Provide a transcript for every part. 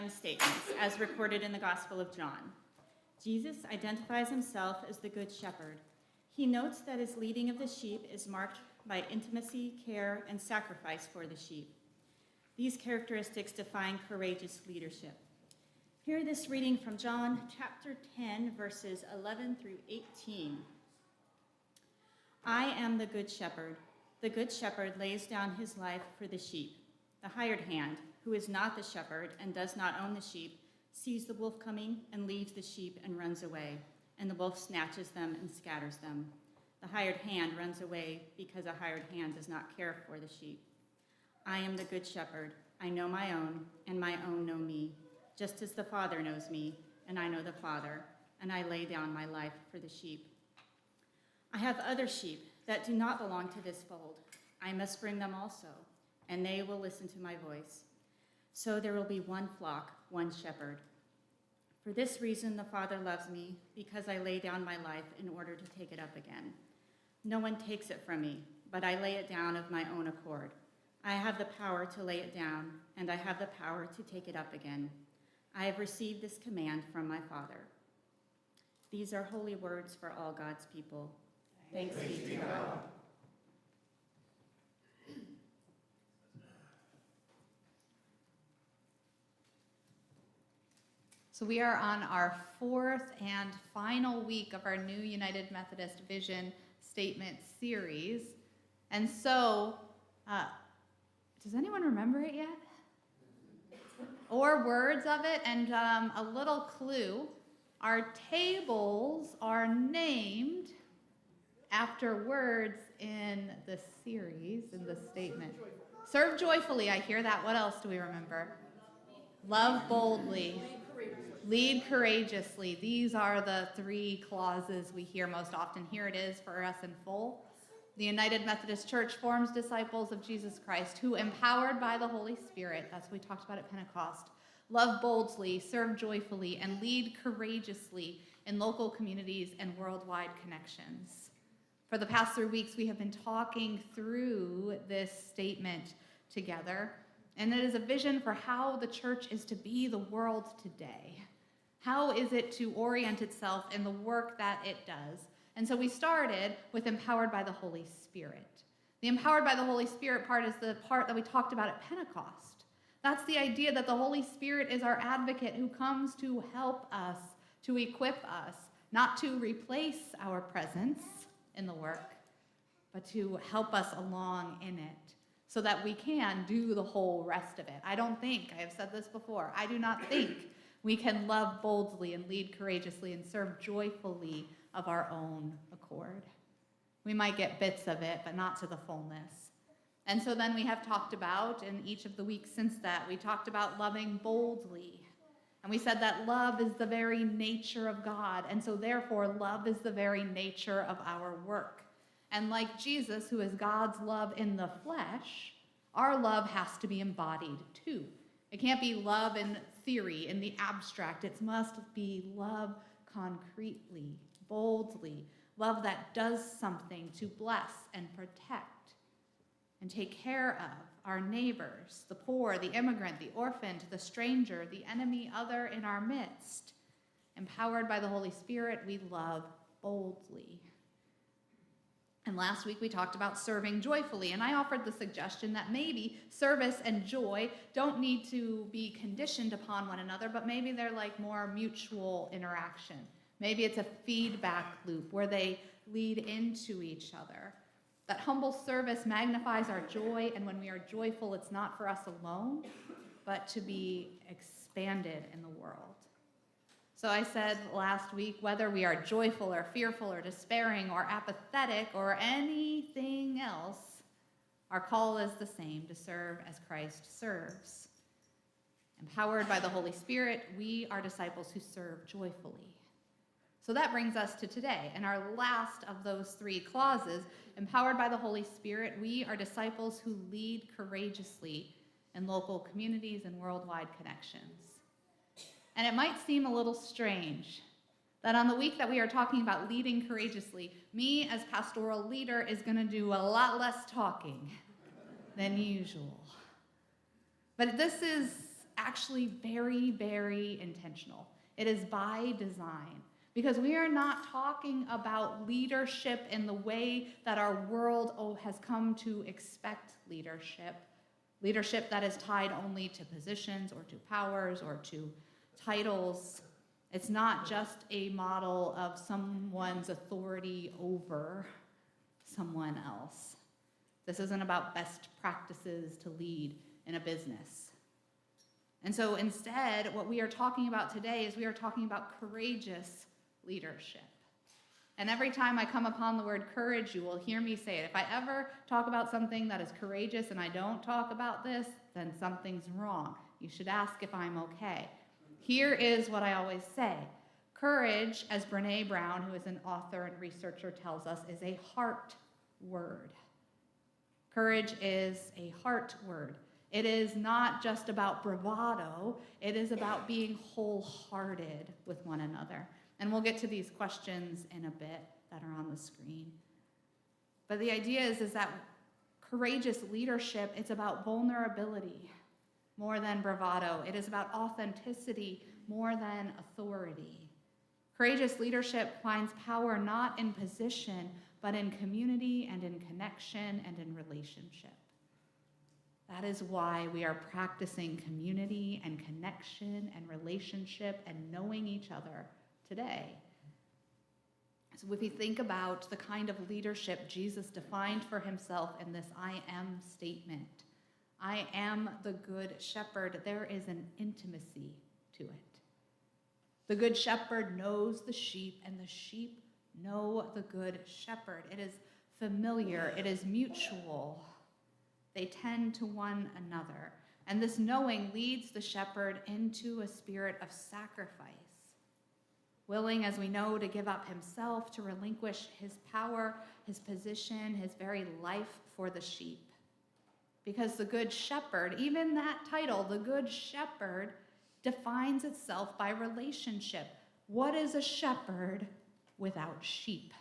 am statements as recorded in the Gospel of John. Jesus identifies himself as the Good Shepherd. He notes that his leading of the sheep is marked by intimacy, care, and sacrifice for the sheep. These characteristics define courageous leadership. Hear this reading from John chapter 10, verses 11 through 18. I am the Good Shepherd. The Good Shepherd lays down his life for the sheep. The hired hand, who is not the shepherd and does not own the sheep, sees the wolf coming and leaves the sheep and runs away, and the wolf snatches them and scatters them. The hired hand runs away because a hired hand does not care for the sheep. I am the Good Shepherd. I know my own, and my own know me, just as the Father knows me, and I know the Father, and I lay down my life for the sheep. I have other sheep that do not belong to this fold. I must bring them also, and they will listen to my voice. So there will be one flock, one shepherd. For this reason the Father loves me, because I lay down my life in order to take it up again. No one takes it from me, but I lay it down of my own accord. I have the power to lay it down, and I have the power to take it up again. I have received this command from my Father. These are holy words for all God's people. Thanks be to God. So we are on our fourth and final week of our new United Methodist Vision Statement series. And so, does anyone remember it yet? Or words of it? And a little clue, our tables are named after words in the series, in the statement. Serve joyfully, I hear that. What else do we remember? Love boldly. Lead courageously. These are the three clauses we hear most often. Here it is for us in full. The United Methodist Church forms disciples of Jesus Christ who, empowered by the Holy Spirit, that's what we talked about at Pentecost, love boldly, serve joyfully, and lead courageously in local communities and worldwide connections. For the past 3 weeks, we have been talking through this statement together, and it is a vision for how the church is to be the world today. How is it to orient itself in the work that it does? And so we started with empowered by the Holy Spirit. The empowered by the Holy Spirit part is the part that we talked about at Pentecost. That's the idea that the Holy Spirit is our advocate who comes to help us, to equip us, not to replace our presence in the work, but to help us along in it so that we can do the whole rest of it. I have said this before, I do not think we can love boldly and lead courageously and serve joyfully of our own accord. We might get bits of it, but not to the fullness. And so then we have talked about, in each of the weeks since that, we talked about loving boldly. And we said that love is the very nature of God, and so therefore love is the very nature of our work. And like Jesus, who is God's love in the flesh, our love has to be embodied too. It can't be love in theory, in the abstract. It must be love concretely, boldly, love that does something to bless and protect and take care of our neighbors, the poor, the immigrant, the orphaned, the stranger, the enemy, other in our midst. Empowered by the Holy Spirit, we love boldly. And last week we talked about serving joyfully, and I offered the suggestion that maybe service and joy don't need to be conditioned upon one another, but maybe they're like more mutual interaction. Maybe it's a feedback loop where they lead into each other. That humble service magnifies our joy, and when we are joyful, it's not for us alone, but to be expanded in the world. So I said last week, whether we are joyful or fearful or despairing or apathetic or anything else, our call is the same, to serve as Christ serves. Empowered by the Holy Spirit, we are disciples who serve joyfully. So that brings us to today, and our last of those three clauses, empowered by the Holy Spirit, we are disciples who lead courageously in local communities and worldwide connections. And it might seem a little strange that on the week that we are talking about leading courageously, me as pastoral leader is going to do a lot less talking than usual. But this is actually very, very intentional. It is by design. Because we are not talking about leadership in the way that our world has come to expect leadership. Leadership that is tied only to positions or to powers or to titles. It's not just a model of someone's authority over someone else. This isn't about best practices to lead in a business. And so instead, what we are talking about today is we are talking about courageous leadership. And every time I come upon the word courage, you will hear me say it. If I ever talk about something that is courageous and I don't talk about this, then something's wrong. You should ask if I'm okay. Here is what I always say. Courage, as Brene Brown, who is an author and researcher, tells us, is a heart word. Courage is a heart word. It is not just about bravado. It is about being wholehearted with one another. And we'll get to these questions in a bit that are on the screen. But the idea is that courageous leadership, it's about vulnerability more than bravado. It is about authenticity more than authority. Courageous leadership finds power not in position, but in community and in connection and in relationship. That is why we are practicing community and connection and relationship and knowing each other today. So if we think about the kind of leadership Jesus defined for himself in this I am statement, I am the good shepherd, there is an intimacy to it. The good shepherd knows the sheep, and the sheep know the good shepherd. It is familiar, it is mutual. They tend to one another. And this knowing leads the shepherd into a spirit of sacrifice, willing, as we know, to give up himself, to relinquish his power, his position, his very life for the sheep. Because the Good Shepherd, even that title, the Good Shepherd, defines itself by relationship. What is a shepherd without sheep?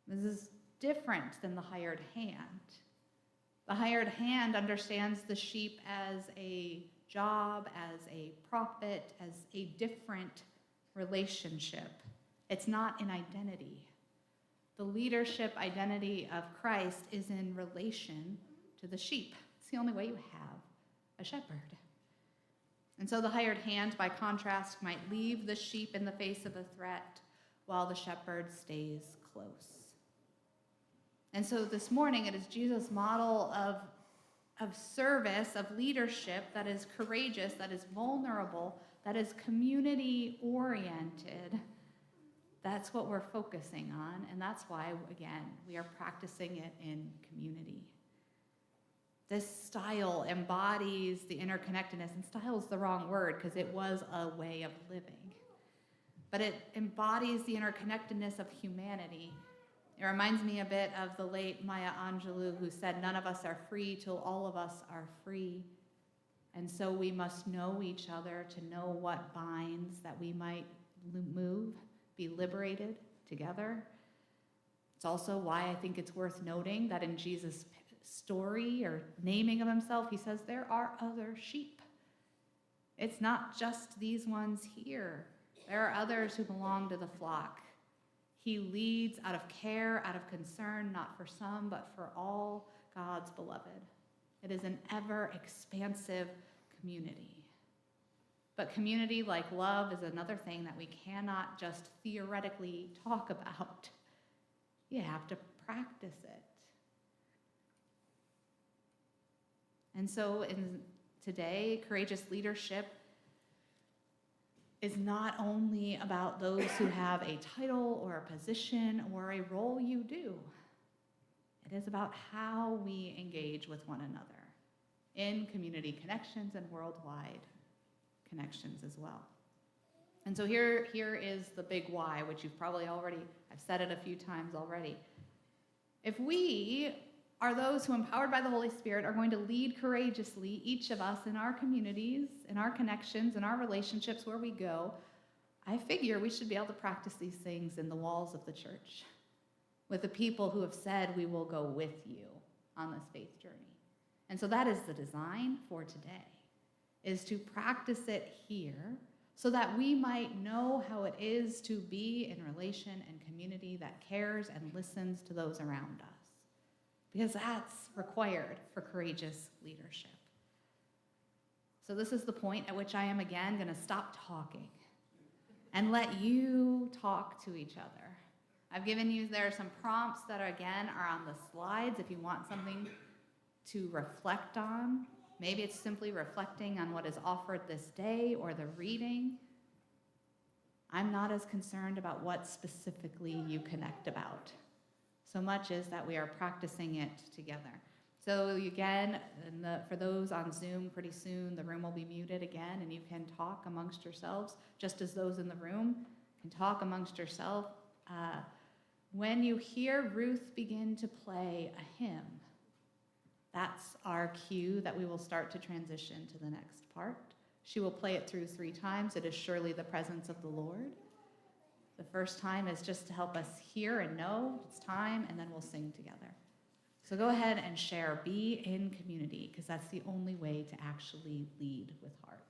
This is different than the hired hand. The hired hand understands the sheep as a job, as a profit, as a different relationship. It's not an identity. The leadership identity of Christ is in relation to the sheep. It's the only way you have a shepherd. And so the hired hand, by contrast, might leave the sheep in the face of a threat while the shepherd stays close. And so this morning, it is Jesus' model of service, of leadership that is courageous, that is vulnerable, that is community-oriented. That's what we're focusing on, and that's why, again, we are practicing it in community. This style embodies the interconnectedness, and style is the wrong word because it was a way of living. But it embodies the interconnectedness of humanity. It reminds me a bit of the late Maya Angelou, who said, "None of us are free till all of us are free. And so we must know each other to know what binds, that we might move, be liberated together." It's also why I think it's worth noting that in Jesus' story or naming of himself, he says there are other sheep. It's not just these ones here. There are others who belong to the flock. He leads out of care, out of concern, not for some, but for all God's beloved. It is an ever-expansive community. But community, like love, is another thing that we cannot just theoretically talk about. You have to practice it. And so today, courageous leadership is not only about those who have a title or a position or a role you do. It is about how we engage with one another in community connections and worldwide connections as well. And so here is the big why, which you've probably I've said it a few times already. If we are those who, empowered by the Holy Spirit, are going to lead courageously, each of us in our communities, in our connections, in our relationships where we go, I figure we should be able to practice these things in the walls of the church with the people who have said we will go with you on this faith journey. And so that is the design for today, is to practice it here so that we might know how it is to be in relation and community that cares and listens to those around us. Because that's required for courageous leadership. So this is the point at which I am again going to stop talking and let you talk to each other. I've given you, there are some prompts that are on the slides if you want something to reflect on. Maybe it's simply reflecting on what is offered this day or the reading. I'm not as concerned about what specifically you connect about, so much as that we are practicing it together. So again, for those on Zoom, pretty soon the room will be muted again, and you can talk amongst yourselves, just as those in the room can talk amongst yourself. When you hear Ruth begin to play a hymn, that's our cue that we will start to transition to the next part. She will play it through 3 times. It is surely the presence of the Lord. The first time is just to help us hear and know it's time, and then we'll sing together. So go ahead and share, be in community, because that's the only way to actually lead with heart.